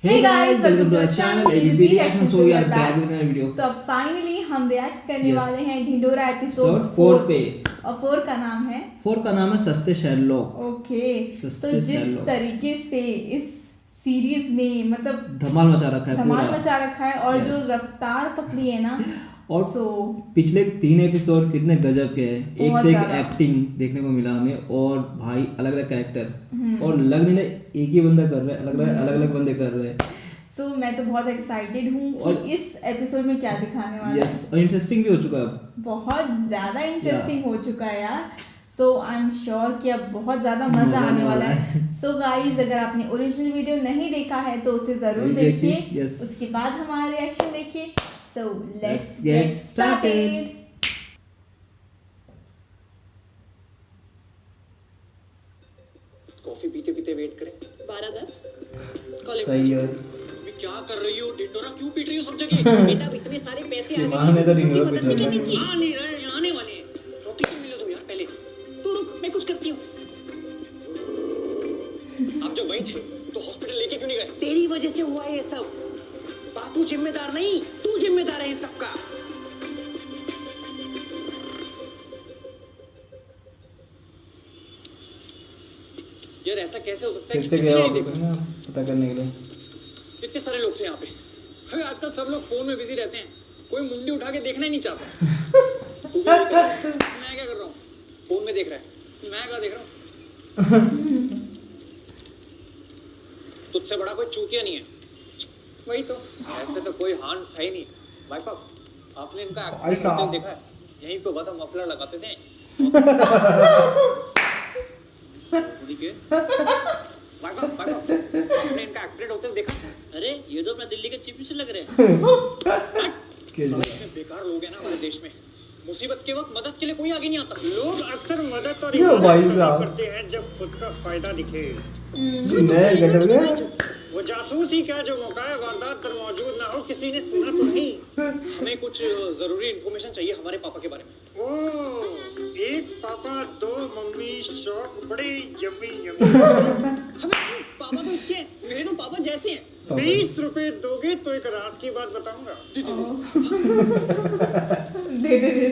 Hey guys, welcome to our channel ABP Reaction. So we are back with another video. So finally हम react करने Yes. वाले हैं ढिंढोरा episode 4 पे। और 4 का नाम है 4 का नाम है सस्ते शेरलॉक। ओके। सस्ते तो जिस शेरलॉक। तरीके से इस सीरीज ने मतलब धमाल मचा रखा है धमाल पूरा। मचा रखा है और Yes. जो रफ्तार पकड़ी है ना और पिछले 3 एपिसोड कितने गजब के हैं। एक बहुत से एक ज्यादा। एक्टिंग देखने को मिला हमें और भाई अलग अलग कैरेक्टर और लग नहीं रहा एक ही बंदा कर रहा है, अलग अलग बंदे कर रहे हैं। सो मैं तो बहुत एक्साइटेड हूँ कि और- इस एपिसोड में क्या दिखाने वाला यस और इंटरेस्टिंग भी हो चुका है अब। बहुत ज्यादा इंटरेस्टिंग हो चुका है यार। सो आई एम श्योर कि अब बहुत ज्यादा मजा आने वाला है। सो गाइज अगर आपने ओरिजिनल वीडियो नहीं देखा है तो उसे जरूर देखिए, देखिए। yes. उसके बाद हमारा रिएक्शन देखिए। So let's get get started. Started. Coffee पीते पीते वेट करें 12-10 सही है। अभी क्या कर रही हो ढिंडोरा क्यों पीट रही हो सब जगह बेटा इतने सारे पैसे आ वहाँ में तो गए ढिंढोरा मदद पीट नहीं रहा करनी है। चाहिए। आ नहीं रहे यहाँ आने वाले हैं रोटी तो मिले दो यार पहले तू रुक मैं कुछ करती हूँ। आप जब वहीं थे तो हॉस्पिटल लेके क्यों नहीं गए तेरी वजह से हुआ है ये सब। बापू जिम्मेदार नहीं तू जिम्मेदार है इन सब का। यार ऐसा कैसे हो सकता है फिर कि से किसी गया ने नहीं होगा देखा ना पता करने के लिए। इतने सारे लोग थे यहाँ पे अरे आजकल सब लोग फोन में बिजी रहते हैं कोई मुंडी उठा के देखना ही नहीं चाहता तू क्या कर रहा है? मैं क्या कर रहा हूँ फोन में देख रहा है मैं क्या देख रहा हूँ तुझसे बड़ा कोई चूतिया नहीं है वही तो ऐसे तो कोई हान है ही नहीं भाई साहब आपने इनका भाई एक्सीडेंट साहब। होते देखा है यहीं पे बता मफलर लगाते थे देखिए भाई साहब आपने इनका एक्सीडेंट होते देखा अरे ये तो अपना दिल्ली के चीफ मिनिस्टर लग रहे हैं साले इतने बेकार लोग हैं ना हमारे देश में मुसीबत के वक्त मदद के लिए कोई आगे नहीं आता लोग अक्सर मदद और यो भाई इबादत साहब। करते हैं जब खुद का फायदा दिखे। नया गजब है। वो जासूस ही क्या जो मौका वारदात पर मौजूद ना हो किसी ने सुना तो नहीं। हमें कुछ जरूरी इंफॉर्मेशन चाहिए हमारे पापा के बारे में ओ एक पापा दो मम्मी शौक बड़े यम्मी यम्मी। हमें पापा तो इसके हैं, मेरे तो पापा जैसे हैं 20 रुपए दोगे तो एक राज की बात बताऊंगा। दे दे दे।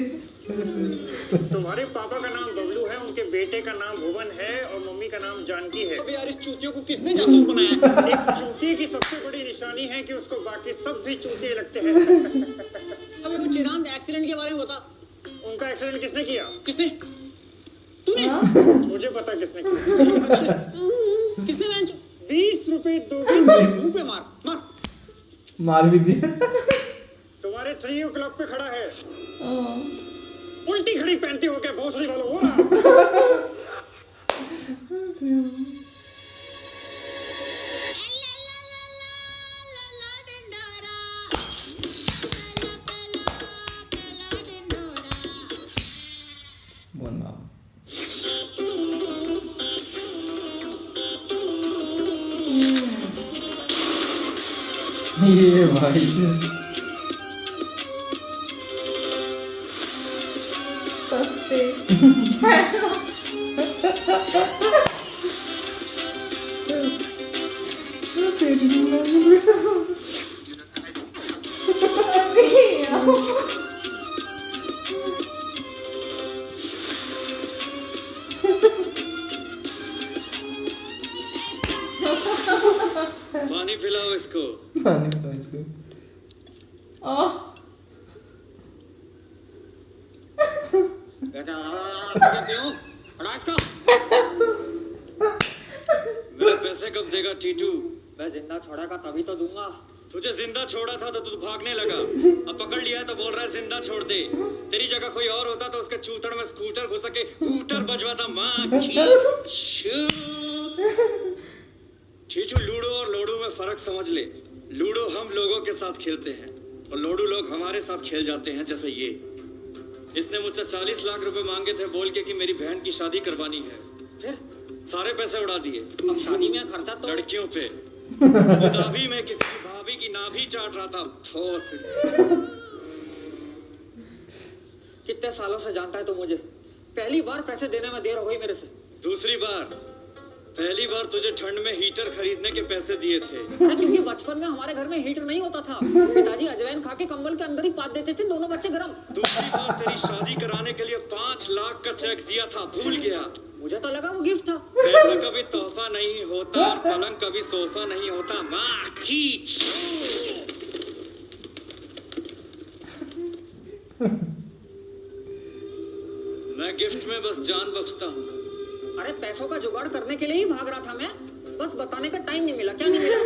तुम्हारे पापा का नाम बबलू है, उनके बेटे का नाम भुवन है और मम्मी का नाम जानकी है। अबे यार इस चूतियों को किसने जासूस बनाया है? एक चूती की सबसे बड़ी निशानी है कि उसको बाकी सब भी चूते लगते हैं। अबे वो चिरांद एक्सीडेंट के बारे में बता उनका एक्सीडेंट किसने किया? किसने तूने मुझे पता किसने किया। किसने बेंच 20 रुपए दोगे मुंह पे मार मार मार भी दिया। तुम्हारे 3 o'clock पे खड़ा है। उल्टी खड़ी पहनती हो क्या भोसड़ी वालों हो रहा। बोलना ये भाई सस्ते अरे यार। पानी पिलाओ इसको पानी पिलाओ इसको। ओह क्यों राज का मेरे पैसे कब देगा टीटू मैं जिंदा छोड़ा का तभी तो दूंगा। तुझे जिंदा छोड़ा था तो तू भागने लगा अब पकड़ लिया है तो बोल रहा है जिंदा छोड़ दे तेरी जगह कोई और होता तो उसके चूतड़ में स्कूटर घुसा के हूटर बजवाता माँ की शू। टीटू लूडो और लोडो में फर्क समझ ले लूडो हम लोगों के साथ खेलते हैं और लोडो लोग हमारे साथ खेल जाते हैं जैसे ये इसने मुझसे 40 लाख रुपए मांगे थे बोल के कि मेरी बहन की शादी करवानी है फिर सारे पैसे उड़ा दिए अब शादी में खर्चा तो लड़कियों पे अबू धाबी में किसी की भाभी की नाभि चाट रहा था ठोस कितने सालों से जानता है तू मुझे। पहली बार पैसे देने में देर हो गई मेरे से। दूसरी बार पहली बार तुझे ठंड में हीटर खरीदने के पैसे दिए थे। अरे क्योंकि बचपन में हमारे घर में हीटर नहीं होता था, पिताजी अजवाइन खा के कंबल के अंदर ही पात देते थे, दोनों बच्चे गरम। दूसरी बार तेरी शादी कराने के लिए 5 लाख का चेक दिया था, भूल गया। मुझे तो लगा वो गिफ्ट था। पैसा कभी तोहफा नहीं होता और पलंग कभी सोफा नहीं होता। माँ खींच। मैं गिफ्ट में बस जान बख्शता हूँ। अरे पैसों का जुगाड़ करने के लिए ही भाग रहा था मैं, बस बताने का टाइम नहीं मिला। क्या नहीं मिला?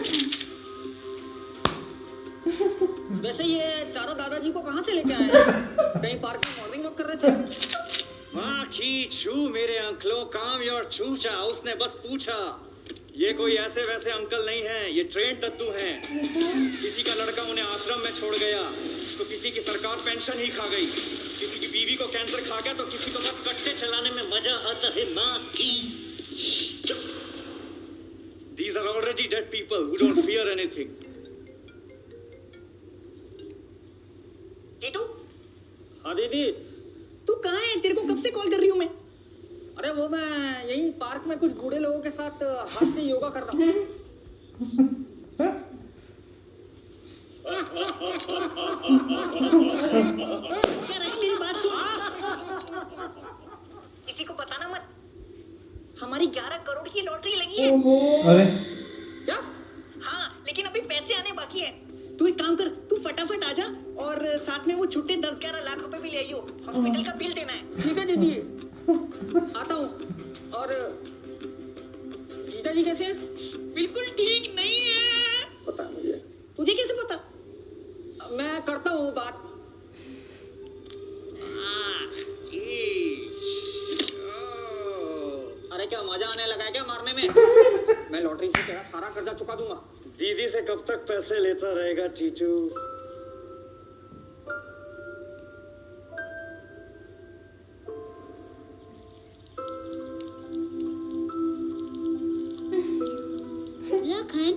वैसे ये चारों दादाजी को कहाँ से लेके आए हैं? कहीं पार्क में मॉर्निंग वॉक कर रहे थे? माँ खींचू मेरे अंकलों, काम योर चूचा। उसने बस पूछा। ये कोई ऐसे वैसे अंकल नहीं है, ये ट्रेंड दद्दू हैं। किसी का लड़का उन्हें आश्रम में छोड़ गया तो किसी की सरकार पेंशन ही खा गई, किसी की बीवी को कैंसर खा गया तो किसी को बस कट्टे चलाने में मजा आता है। माँ की These are already dead people who don't fear anything. Titu? हाँ दीदी, तू कहाँ है? तेरे को कब से कॉल कर रही हूँ मैं। अरे वो मैं यहीं पार्क में कुछ बूढ़े लोगों के साथ हाथ से योगा कर रहा हूँ। मेरी बात सुन। किसी को बताना मत, हमारी 11 करोड़ की लॉटरी लगी है। अरे क्या? हाँ, लेकिन अभी पैसे आने बाकी है। तू एक काम कर, तू फटाफट आ जा और साथ में वो छुट्टे 10-11 लाख रुपए भी ले आइयो। हॉस्पिटल का बिल देना है। ठीक है दीदी, आता हूँ। और जीजा जी कैसे हैं? बिल्कुल ठीक नहीं है। पता है मुझे। तुझे कैसे पता? मैं करता हूँ बात। अरे क्या मजा आने लगा है क्या मारने में? मैं लॉटरी से तेरा सारा कर्जा चुका दूंगा। दीदी से कब तक पैसे लेता रहेगा टीटू? लखन,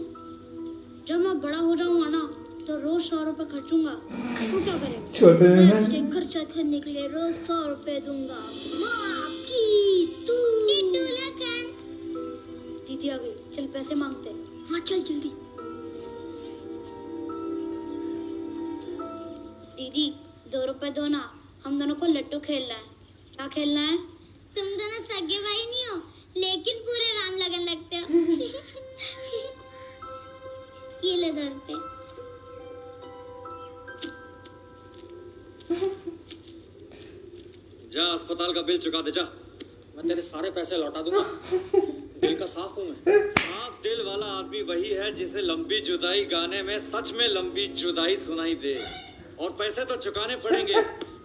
जब मैं बड़ा हो जाऊंगा ना तो रोज 100 रुपए खर्चूंगा। तू क्या करेगा? छोटे में मैं तुझे खर्चा करने के लिए रोज 100 रुपए दूंगा। माँ की तू। लखन। दीदी आ गई, चल पैसे मांगते हैं। हाँ चल जल्दी। दीदी 2 रुपए दो ना, हम दोनों को लट्टू खेलना है। क्या खेलना है? तुम दोनों सगे भाई नहीं हो, लेकिन पूरे राम लगन लगते हो। ये ले 2 रुपए। जा अस्पताल का बिल चुका दे जा। मैं तेरे सारे पैसे लौटा दूंगा। दिल का साफ हूँ मैं। साफ दिल वाला आदमी वही है जिसे लंबी जुदाई गाने में सच में लंबी जुदाई सुनाई दे। और पैसे तो चुकाने पड़ेंगे,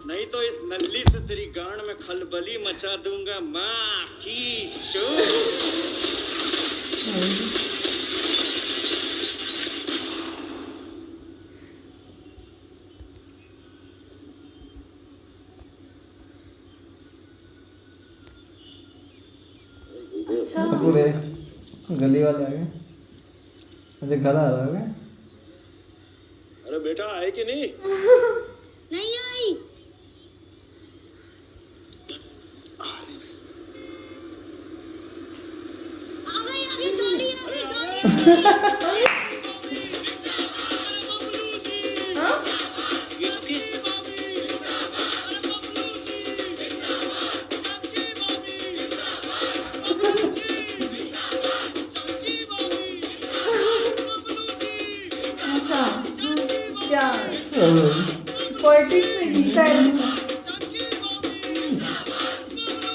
नहीं तो इस नल्ली से तेरी गांड में खलबली मचा दूंगा। माँ की चोट। पूरे गली वाले आ गए। अच्छा घर आ रहा है। अरे बेटा आए कि नहीं? नहीं आई। आ गई गाड़ी, आ गई गाड़ी। अच्छा क्या पॉलिटिक्स में जीता है?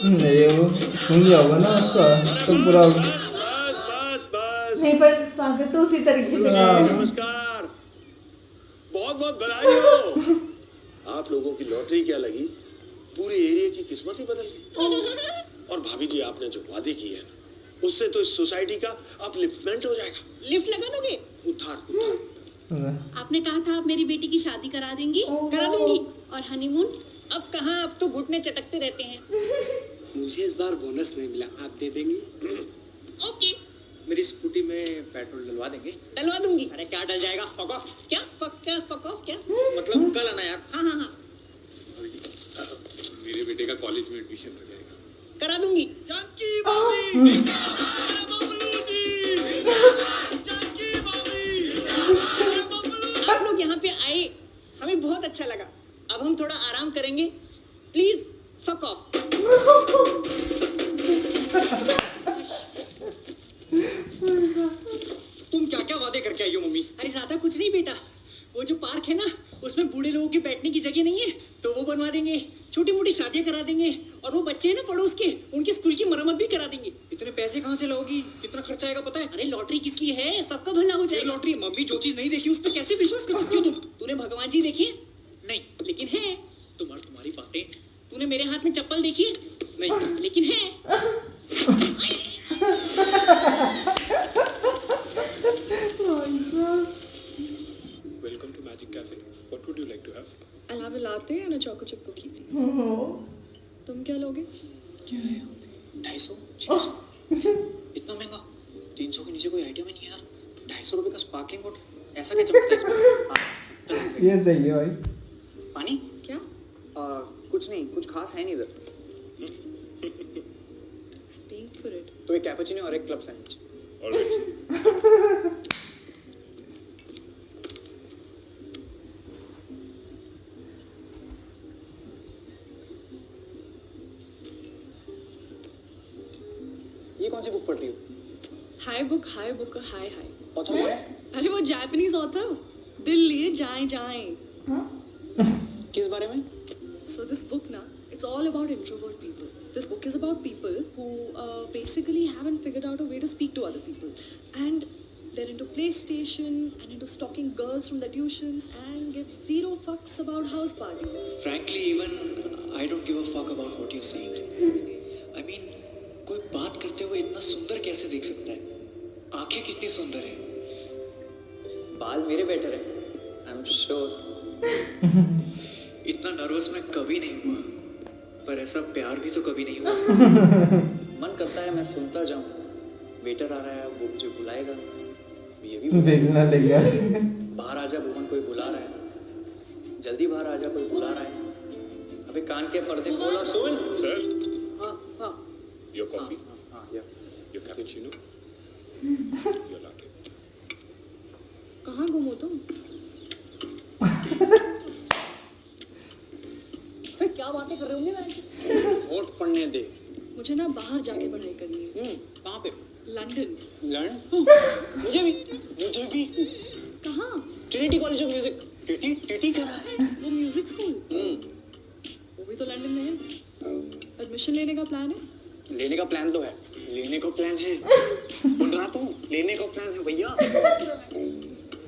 नहीं वो सुन लिया होगा ना उसका तो पूरा। बस बस बस। नहीं पर स्वागत तो उसी तरीके से किया है। नमस्कार, बहुत बहुत बधाई हो। आप लोगों की लॉटरी क्या लगी, पूरे एरिया की किस्मत ही बदल गई। और भाभी जी आपने जो वादे किए हैं ना, उससे तो इस सोसाइटी का अपलिफ्टमेंट हो जाएगा। लिफ्ट लगा दोगे? उद्धार उद्धार। आपने कहा था आप मेरी बेटी की शादी करा देंगी। करा दूंगी। और हनीमून? अब कहाँ, अब तो घुटने चटकते रहते हैं। मुझे इस बार बोनस नहीं मिला, आप दे देंगी? ओके, मेरी स्कूटी में पेट्रोल डलवा देंगे? डलवा दूंगी। अरे क्या डल जाएगा? फक ऑफ क्या? फक ऑफ क्या? मतलब कल आना यार। हाँ हाँ हाँ। मेरे बेटे का कॉलेज में एडमिशन हो जाएगा। करा दूंगी। जानकी भाभी, अरे बबलू जी, जानकी भाभी, अरे बबलू। आप लोग यहाँ पे आए, हमें बहुत अच्छा लगा। अब हम थोड़ा आराम करेंगे। Please fuck off. तुम क्या क्या वादे करके आई हो मम्मी? अरे ज्यादा कुछ नहीं बेटा, वो जो पार्क है ना, उसमें बूढ़े लोगों के बैठने की जगह नहीं है, तो वो बनवा देंगे। छोटी मोटी शादियां करा देंगे, और वो बच्चे हैं ना पड़ोस के, उनके स्कूल की मरम्मत भी करा देंगे। इतने पैसे कहाँ से लाओगी? कितना खर्चा आएगा पता है? अरे लॉटरी किस लिए है, सबका भला हो ये जाएगा। लॉटरी, मम्मी जो चीज नहीं देखी उस पर कैसे विश्वास कर सकती हो तुम? तूने भगवान जी देखे? नहीं। लेकिन है। तुम्हारी बातें। तूने मेरे हाथ में चप्पल देखी है? नहीं। लेकिन है। Welcome to Magic Cafe. What would you like to have? I'll have a latte and a choco chip cookie, please. तुम क्या लोगे? 250, 600, इतना महंगा? 300 के नीचे कोई आइडिया में नहीं है यार। 250 रुपए का स्पार्कलिंग वाटर, ऐसा क्या चमकता है इसमें? 70 रुपए। ये सही है भाई। पानी? क्या? कुछ नहीं, कुछ खास है नहीं इधर। Paying for it. तो एक कैपुचिनो और एक क्लब सैंडविच। All right. ये कौन सी बुक पढ़ रही हो? Hi book, hi. ऑथर कौन है इसका? अरे वो जापानीज ऑथर, दिल लिए जाएं. किस बारे में? So this book na, it's all about introvert people. This book is about people who basically haven't figured out a way to speak to other people, and they're into PlayStation and into stalking girls from the tuitions and give zero fucks about house parties. Frankly, even I don't give a fuck about what you're saying. I mean, कोई बात करते हुए इतना सुंदर कैसे दिख सकता है? आंखें कितनी सुंदर है, बाल मेरे बेटर है, आई एम श्योर। इतना नर्वस मैं कभी नहीं हुआ, पर ऐसा प्यार भी तो कभी नहीं हुआ। मन करता है मैं सुनता जाऊं। वेटर आ रहा है, वो मुझे बुलाएगा, ये भी देखना लगा। बाहर आजा भुवन, कोई बुला रहा है। जल्दी बाहर आजा, कोई बुला रहा है। अबे कान के पर्दे खोला, सुन। Sir, हाँ हाँ your coffee, हाँ या your cappuccino, your latte. कहाँ गुम हो तुम? क्या बातें कर रहे होंगे मैं? होठ पढ़ने दे। मुझे ना बाहर जाके पढ़ाई करनी है। कहाँ पे? लंदन। लर्न? मुझे भी। कहाँ? Trinity college of music. TT कर रहा है। वो म्यूजिक स्कूल? वो भी तो लंदन में है। एडमिशन लेने का प्लान है? लेने का प्लान तो है। लेने को प्लान है। बोल रहा तो लेने को प्लान है भैया।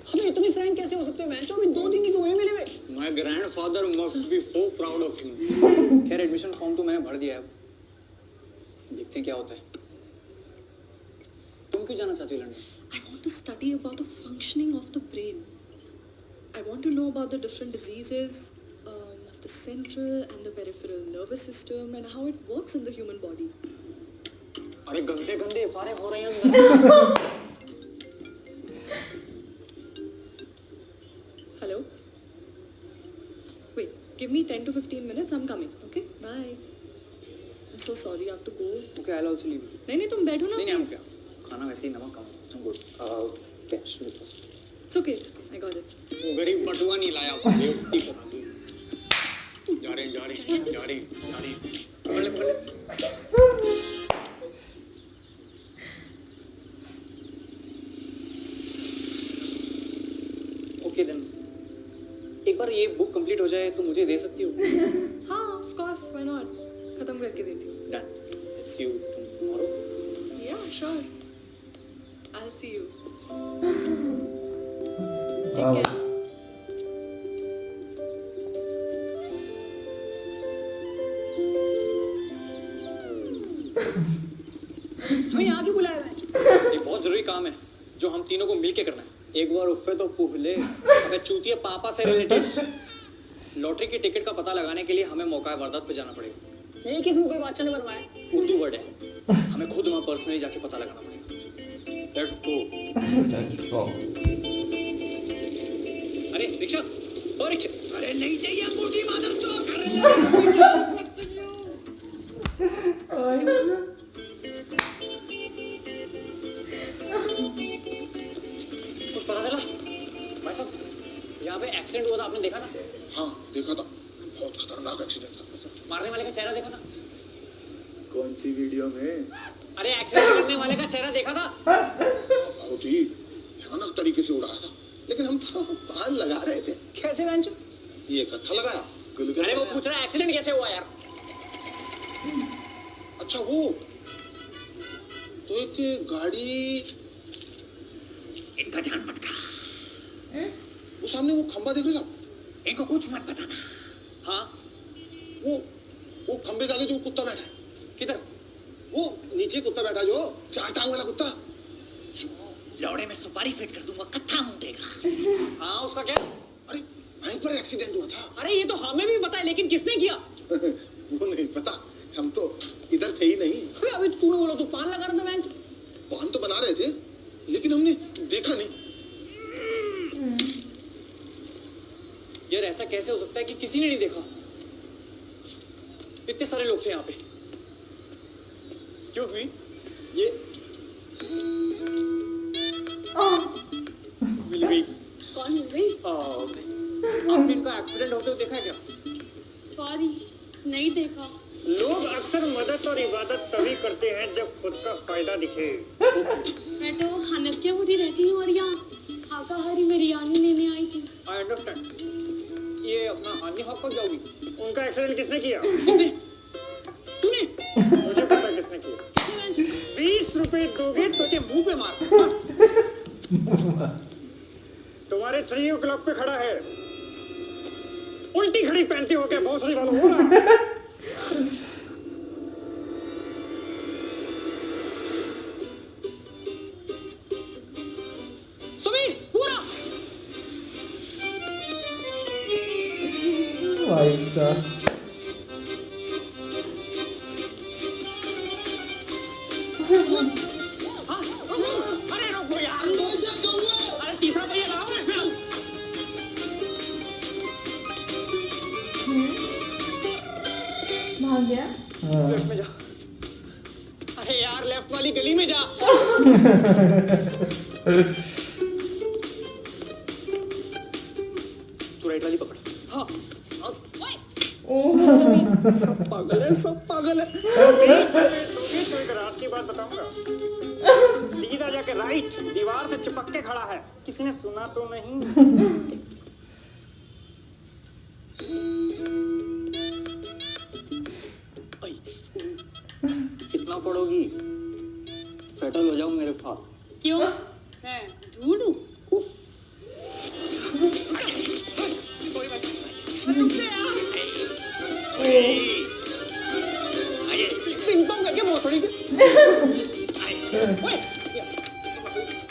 हमें इतने फ्रैंक कैसे हो सकते हैं? मैच अभी 2 दिन ही तो हुए मिले हुए। My grandfather must be so proud of him. खैर एडमिशन फॉर्म तो मैंने भर दिया है, अब देखते हैं क्या होता है। तुम क्यों जाना चाहती हो London? I want to study about the functioning of the brain. I want to know about the different diseases of the central and the peripheral nervous system and how it works in the human body. अरे गंदे गंदे फारे हो रहे हैं अंदर। Hello? Wait, give me 10 to 15 minutes. I'm coming. Okay? Bye. I'm so sorry. I have to go. Okay, I'll also leave. नहीं तुम बैठो ना. नहीं नहीं, हम please. क्या? खाना वैसे ही नमक कम है। I'm good. Cash मेरे पास। It's okay. I got it. वो गरीब बटुआ नहीं लाया, बेवकूफी करा दी। जा रहे। पकड़। ओके देन, एक बार ये बुक कंप्लीट हो जाए तो मुझे दे सकती हो? हाँ, of course. Why not? खत्म करके देती हूँ. Done. See you tomorrow. Yeah, sure. I'll see you. वाह। Take care. हमें यहाँ क्यों बुलाया है? एक बहुत जरूरी काम है जो हम तीनों को मिलके करना है। एक बार उफ़े तो पूछ ले। अबे चूतिया पापा से रिलेटेड लॉटरी की टिकट का पता लगाने के लिए हमें मौका वारदात पे जाना पड़ेगा। ये किस मुंह पे बादशाह ने बनवाया? उर्दू वर्ड है, हमें खुद वहाँ पर्सनली जाके पता लगाना पड़ेगा। Let's go. अरे रिक्शा, ओ रिक्शा। अरे नहीं चाहिए अंगूठी मादर चौक। कुछ पता चला भाई साहब? यहाँ पे एक्सीडेंट हुआ था, आपने देखा था? हाँ देखा था, बहुत खतरनाक एक्सीडेंट था। मारने वाले का चेहरा देखा था? कौन सी वीडियो में? अरे एक्सीडेंट करने वाले का चेहरा देखा था? बहुत ही भयानक तरीके से उड़ाया था, लेकिन हम तो बाल लगा रहे थे। कैसे बेंचो? ये कत्था लगाया, गुलगुला अरे वो लगाया। पूछ रहा है एक्सीडेंट कैसे हुआ यार? अच्छा वो तो एक गाड़ी, इनका ध्यान भटका, वो सामने वो खंबा देख रहे हो? इनको कुछ मत बताना। हाँ वो खंबे के आगे जो कुत्ता बैठा है, किधर? वो नीचे कुत्ता बैठा जो 4 टांग वाला कुत्ता। लौड़े में सुपारी फिट कर दूंगा, कत्था मुंडेगा। हाँ उसका क्या? अरे वहीं पर एक्सीडेंट हुआ था। अरे ये तो हमें भी पता है, लेकिन किसने किया? वो नहीं पता, हम तो इधर थे ही नहीं। अरे अभी तो तूने बोला तू पान लगा रहा था बेंच। पान तो बना रहे थे, लेकिन हमने देखा नहीं। यार ऐसा कैसे हो सकता है कि किसी ने नहीं देखा? इतने सारे लोग थे यहाँ पे। Excuse me, ये मिल गई। कौन मिल गई? आपने इनका एक्सीडेंट होते हुए देखा है क्या? सॉरी, नहीं देखा। लोग अक्सर मदद और इबादत तभी करते हैं जब खुद का फायदा दिखे। मैं तो हनफ के बुरी रहती हूँ और यहाँ शाकाहारी मेरी यानी लेने आई थी। I understand. ये अपना हानि हॉक कब जाओगी? उनका एक्सीडेंट किसने किया? किसने? तूने? मुझे पता किसने किया। 20 रुपए दोगे तो उसके मुंह पे मार। तुम्हारे 3 o'clock पे खड़ा है, उल्टी खड़ी पहनती हो क्या भोसड़ी वालों? हो रहा सुबीर पूरा भाई साहब अरे रुको यार, अरे तीसरा पहिया लगाओ ना इसमें। भाग गया। लेफ्ट में जा। अरे यार लेफ्ट वाली गली में जा। तू राइट वाली पकड़। हाँ सब पागल है, सब पागल है। 20 रुपए दोगे तो एक राज की बात बताऊंगा। सीधा जाके राइट, दीवार से चिपक के खड़ा है, किसी ने सुना तो नहीं? कितना पढ़ोगी? फेटल हो जाऊं मेरे साथ। क्यों? मैं ढूंढूं? पिंग पोंग करके भोसड़ी से। ओए,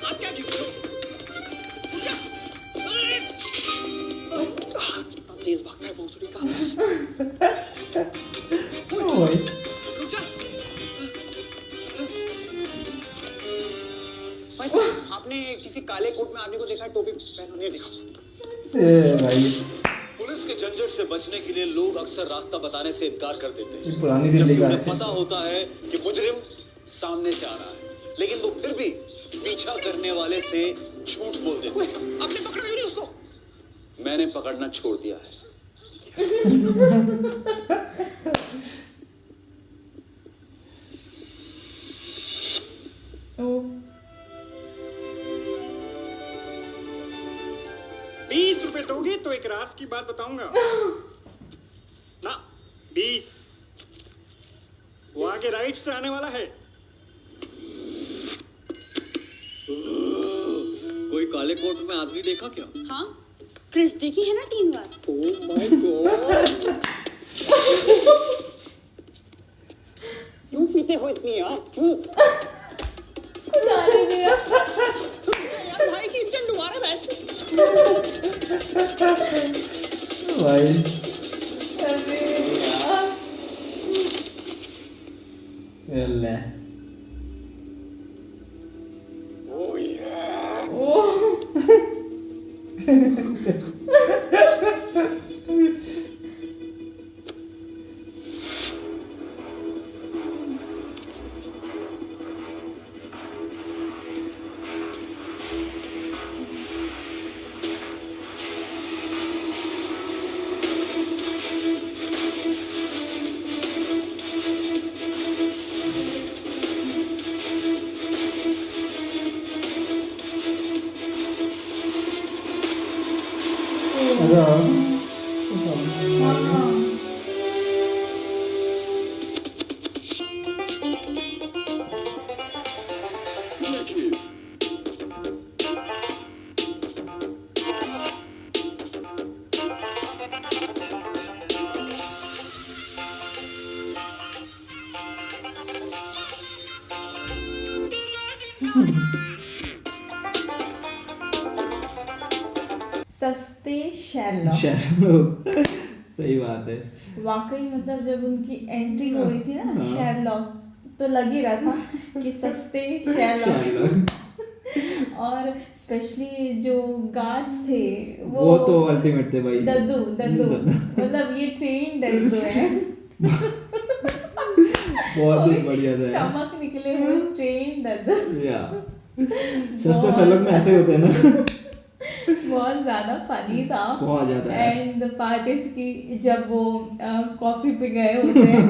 आप क्या जीत रहे हो? कितना तेज भागता है भोसड़ी का। रुक जा। भाई साहब, आपने किसी काले कोट में आदमी को देखा है, टोपी पहने नहीं देखा? भाई पुलिस के झंझट से बचने के लिए लोग अक्सर रास्ता बताने से इनकार कर देते हैं, ये पुरानी दिल्ली जबकि का उन्हें है। पता होता है कि मुजरिम सामने से आ रहा है, लेकिन वो फिर भी पीछा करने वाले से झूठ बोल देते हैं। आपने पकड़ा क्यों नहीं उसको? मैंने पकड़ना छोड़ दिया है। ओ 20 रुपए दोगे तो एक राज की बात बताऊंगा ना। 20 वो आगे राइट से आने वाला है। कोई काले कोट में आदमी देखा क्या? हाँ, क्रिस देखी है ना 3 बार। ओह माय गॉड, क्यों पीते हो इतनी यार? क्यों? सुधारे गया। यार भाई की इज्जत डुबा रहा है। भाई अरे यार। अल्लाह ओह यार। ओह हाँ सस्ते शेरलॉक। सही बात है। वाकई मतलब जब उनकी एंट्री हो रही थी ना हाँ। शेरलॉक, तो लग ही रहा था कि सस्ते शेरलॉक। और स्पेशली जो गार्ड्स थे वो तो अल्टीमेट थे भाई। दद्दू मतलब ये ट्रेन दद्दू है। बहुत ही बढ़िया था। स्टमक निकले हुए ट्रेन दद्दू। या सस्ते शेरलॉक में ऐसे होते हैं ना। बहुत ज्यादा फनी था। बहुत ज्यादा। एंड द पार्ट इज कि जब वो कॉफी पे गए होते हैं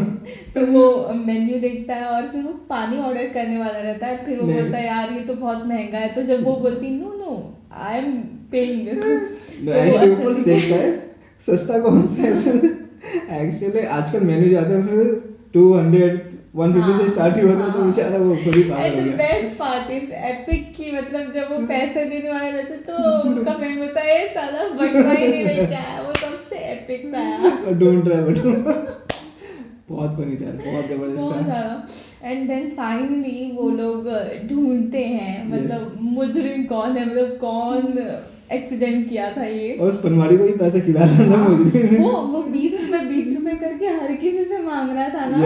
तो वो मेन्यू देखता है और फिर वो पानी ऑर्डर करने वाला रहता है, फिर वो बोलता है यार ये तो बहुत महंगा है, तो जब वो बोलती no I am paying this, ऊपर से देखता है सस्ता कौन सा है। एक्चुअली आजकल मेन्यू जाते हैं उसमें 200 150 से स्टार्ट ही होता है, तो बेचारा वो खुद ही पागल हो एंड द गया। बेस्ट पार्ट इज एपिक की मतलब जब वो पैसे देने वाले रहते तो उसका फ्रेंड बोलता है ये साला बटवा ही नहीं लेके आया, वो सबसे एपिक था यार। डोंट ट्राई बट बहुत फनी था, बहुत जबरदस्त बहुत था। ज्यादा। एंड देन फाइनली वो लोग ढूंढते हैं मतलब मुजरिम कौन है, मतलब कौन एक्सीडेंट किया था ये। और उस पनवाड़ी को भी पैसे खिला रहा था मुझे। वो 20 रुपए करके हर किसी से मांग रहा था ना।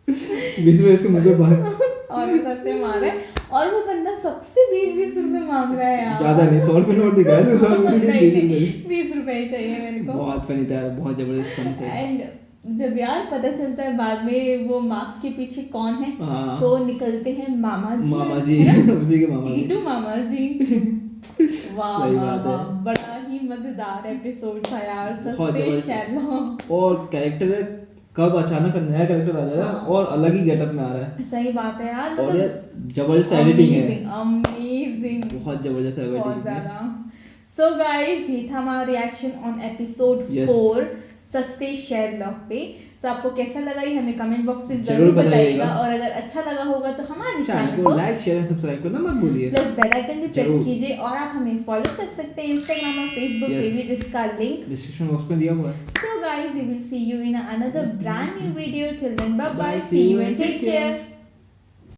20 रुपए इसके मुझे और सच्चे मार है, और वो बंदा सबसे 20 रुपए मांग रहा है यार। ज्यादा नहीं, 100 रुपए नोट दिखा है, 100 रुपए नहीं, 20 रुपए। 20 रुपए ही चाहिए मेरे को। बहुत फनी था, बहुत जबरदस्त फन था। एंड जब यार पता चलता है बाद में वो मास्क के पीछे कौन है, हाँ। तो निकलते हैं मामा जी। उसी के मामा जी। टीटू मामा जी। वाह सही वाह बात है। वाह, बड़ा ही मजेदार एपिसोड था यार। बहुत सस्ते जबरदस्त। शेरलॉक। और कैरेक्टर कब अचानक नया कैरेक्टर आ जा रहा है और अलग ही गेटअप में आ रहा है। सही बात है यार। और यार जबरदस्त एडिटिंग है, अमेजिंग बहुत जबरदस्त बहुत एडिटिंग है। ज्यादा। सो गाइस ये था हमारा रिएक्शन ऑन एपिसोड Yes. 4 सस्ते शेरलॉक पे। सो आपको कैसा लगा ये हमें कमेंट बॉक्स पे जरूर जरूर बताइएगा। बताइएगा, और अगर अच्छा लगा होगा तो हमारे चैनल चैनल को को लाइक शेयर एंड सब्सक्राइब करना मत भूलिए। प्लस बेल आइकन भी प्रेस जरूर। कीजिए, और आप हमें फॉलो कर सकते हैं इंस्टाग्राम और फेसबुक पे Yes. भी, जिसका लिंक डिस्क्रिप्शन बॉक्स में दिया हुआ है। So guys, we will see you in another brand new video. Till then, bye bye. Bye. See you and take care.